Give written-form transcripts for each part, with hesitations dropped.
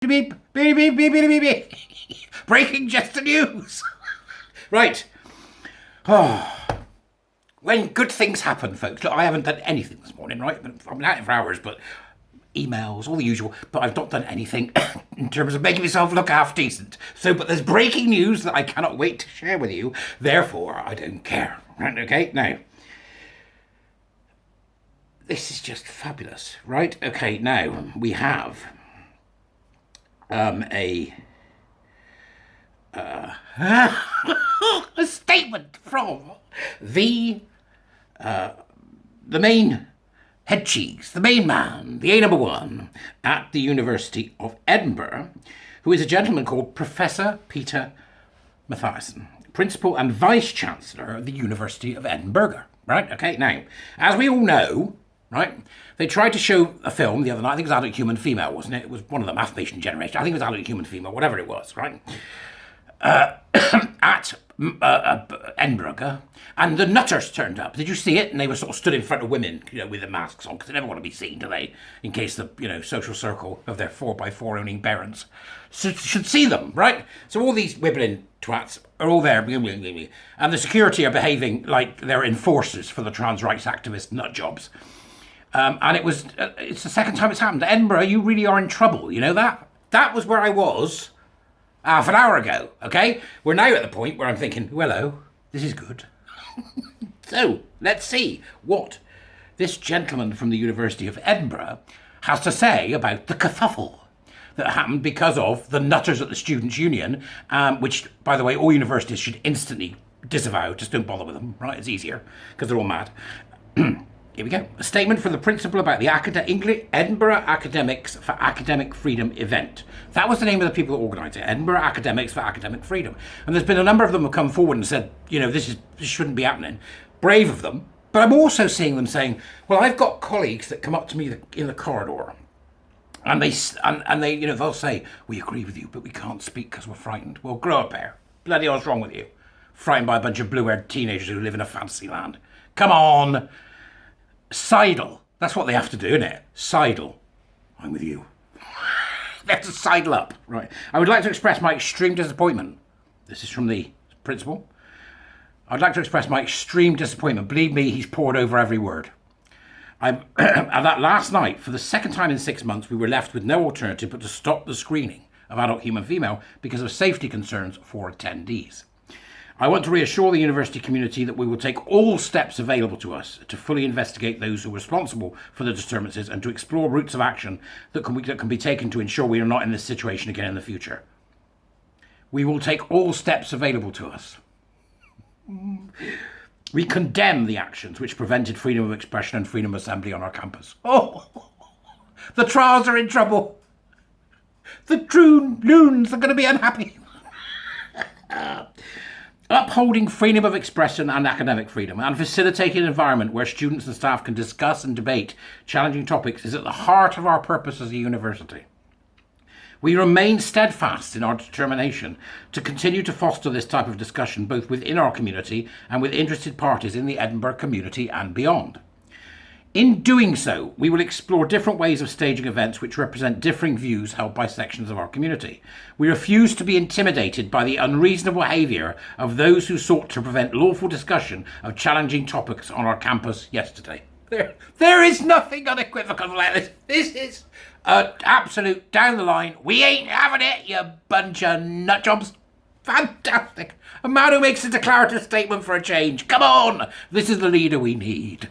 Beep, beep, beep, beep, beep, beep, beep. Breaking Jester news. Right. Oh. When good things happen, folks. Look, I haven't done anything this morning, right? I've been out for hours, but emails, all the usual. But I've not done anything in terms of making myself look half decent. But there's breaking news that I cannot wait to share with you. Therefore, I don't care. Right? Okay. Now, this is just fabulous, right? Okay. Now we have a statement from the main head cheese, the main man, the A number one at the University of Edinburgh, who is a gentleman called Professor Peter Mathiasen, Principal and Vice Chancellor of the University of Edinburgh. Right? Okay. Now, as we all know, right, they tried to show a film the other night. I think it was Adult Human Female, wasn't it? It was one of the mathematician generation. I think it was Adult Human Female, whatever it was, right? At Edinburgh, and the nutters turned up. Did you see it? And they were sort of stood in front of women, with their masks on, because they never want to be seen, do they? In case the, social circle of their 4x4 owning parents should see them, right? So all these wibbling twats are all there, and the security are behaving like they're enforcers for the trans rights activist nut jobs. And it's the second time it's happened. Edinburgh, you really are in trouble, you know that? That was where I was half an hour ago, okay? We're now at the point where I'm thinking, hello, this is good. So, let's see what this gentleman from the University of Edinburgh has to say about the kerfuffle that happened because of the nutters at the Students' Union, which, by the way, all universities should instantly disavow. Just don't bother with them, right? It's easier, because they're all mad. Here we go. A statement from the principal about the Edinburgh Academics for Academic Freedom event. That was the name of the people that organised it. Edinburgh Academics for Academic Freedom. And there's been a number of them who have come forward and said, this shouldn't be happening. Brave of them. But I'm also seeing them saying, well, I've got colleagues that come up to me in the corridor, and they'll say, we agree with you, but we can't speak because we're frightened. Well, grow up there. Bloody hell's wrong with you? Frightened by a bunch of blue-haired teenagers who live in a fantasy land. Come on. Sidle. That's what they have to do, isn't it? Sidle. I'm with you. They have to sidle up. Right. I would like to express my extreme disappointment. This is from the principal. I'd like to express my extreme disappointment. Believe me, he's poured over every word. And that last night, for the second time in 6 months, we were left with no alternative but to stop the screening of Adult Human Female because of safety concerns for attendees. I want to reassure the university community that we will take all steps available to us to fully investigate those who are responsible for the disturbances and to explore routes of action that can be taken to ensure we are not in this situation again in the future. We will take all steps available to us. We condemn the actions which prevented freedom of expression and freedom of assembly on our campus. Oh, the trials are in trouble. The true loons are going to be unhappy. Upholding freedom of expression and academic freedom and facilitating an environment where students and staff can discuss and debate challenging topics is at the heart of our purpose as a university. We remain steadfast in our determination to continue to foster this type of discussion both within our community and with interested parties in the Edinburgh community and beyond. In doing so, we will explore different ways of staging events which represent differing views held by sections of our community. We refuse to be intimidated by the unreasonable behaviour of those who sought to prevent lawful discussion of challenging topics on our campus yesterday. There is nothing unequivocal like this. This is an absolute down the line. We ain't having it, you bunch of nutjobs. Fantastic. A man who makes a declarative statement for a change. Come on. This is the leader we need.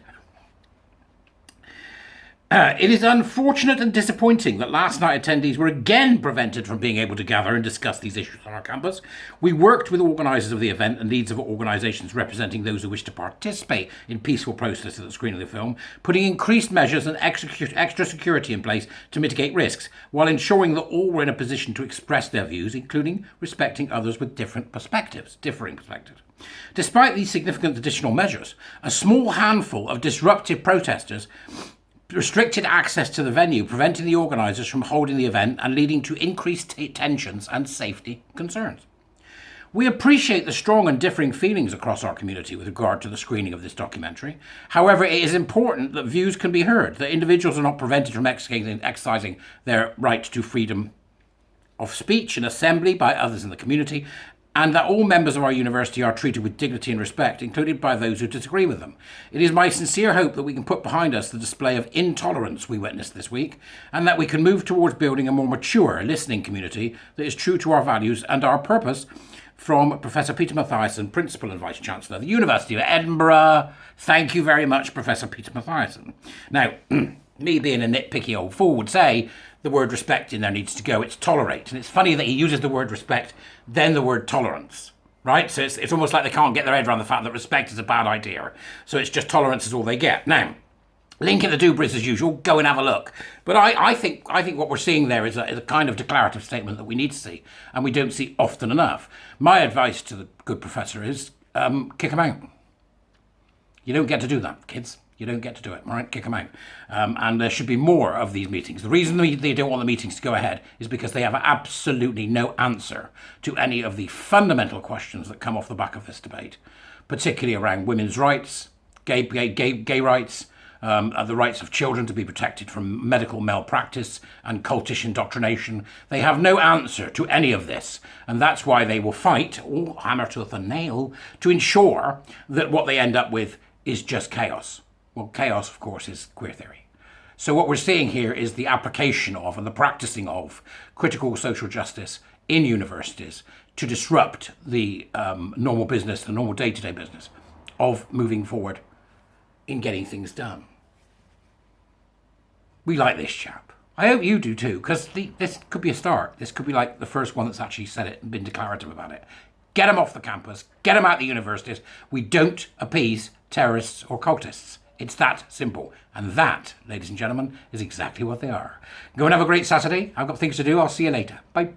It is unfortunate and disappointing that last night attendees were again prevented from being able to gather and discuss these issues on our campus. We worked with organisers of the event and leads of organisations representing those who wish to participate in peaceful protests at the screening of the film, putting increased measures and extra security in place to mitigate risks, while ensuring that all were in a position to express their views, including respecting others with differing perspectives. Despite these significant additional measures, a small handful of disruptive protesters restricted access to the venue, preventing the organisers from holding the event and leading to increased tensions and safety concerns. We appreciate the strong and differing feelings across our community with regard to the screening of this documentary. However, it is important that views can be heard, that individuals are not prevented from exercising their right to freedom of speech and assembly by others in the community, and that all members of our university are treated with dignity and respect, including by those who disagree with them. It is my sincere hope that we can put behind us the display of intolerance we witnessed this week, and that we can move towards building a more mature, listening community that is true to our values and our purpose. From Professor Peter Mathiasen, Principal and Vice-Chancellor of the University of Edinburgh. Thank you very much, Professor Peter Mathiasen. Now, me being a nitpicky old fool would say the word respect in there needs to go. It's tolerate. And it's funny that he uses the word respect, then the word tolerance, right? So it's almost like they can't get their head around the fact that respect is a bad idea. So it's just tolerance is all they get. Now, link in the Dubras as usual, go and have a look. But I think what we're seeing there is a kind of declarative statement that we need to see, and we don't see often enough. My advice to the good professor is kick him out. You don't get to do that, kids. You don't get to do it, all right? Kick them out. And there should be more of these meetings. The reason they don't want the meetings to go ahead is because they have absolutely no answer to any of the fundamental questions that come off the back of this debate, particularly around women's rights, gay rights, the rights of children to be protected from medical malpractice and cultish indoctrination. They have no answer to any of this, and that's why they will fight, or hammer tooth and nail, to ensure that what they end up with is just chaos. Well, chaos, of course, is queer theory. So what we're seeing here is the application of and the practicing of critical social justice in universities to disrupt the normal business, the normal day-to-day business of moving forward in getting things done. We like this chap. I hope you do too, because this could be a start. This could be like the first one that's actually said it and been declarative about it. Get him off the campus. Get him out of the universities. We don't appease terrorists or cultists. It's that simple. And that, ladies and gentlemen, is exactly what they are. Go and have a great Saturday. I've got things to do. I'll see you later. Bye.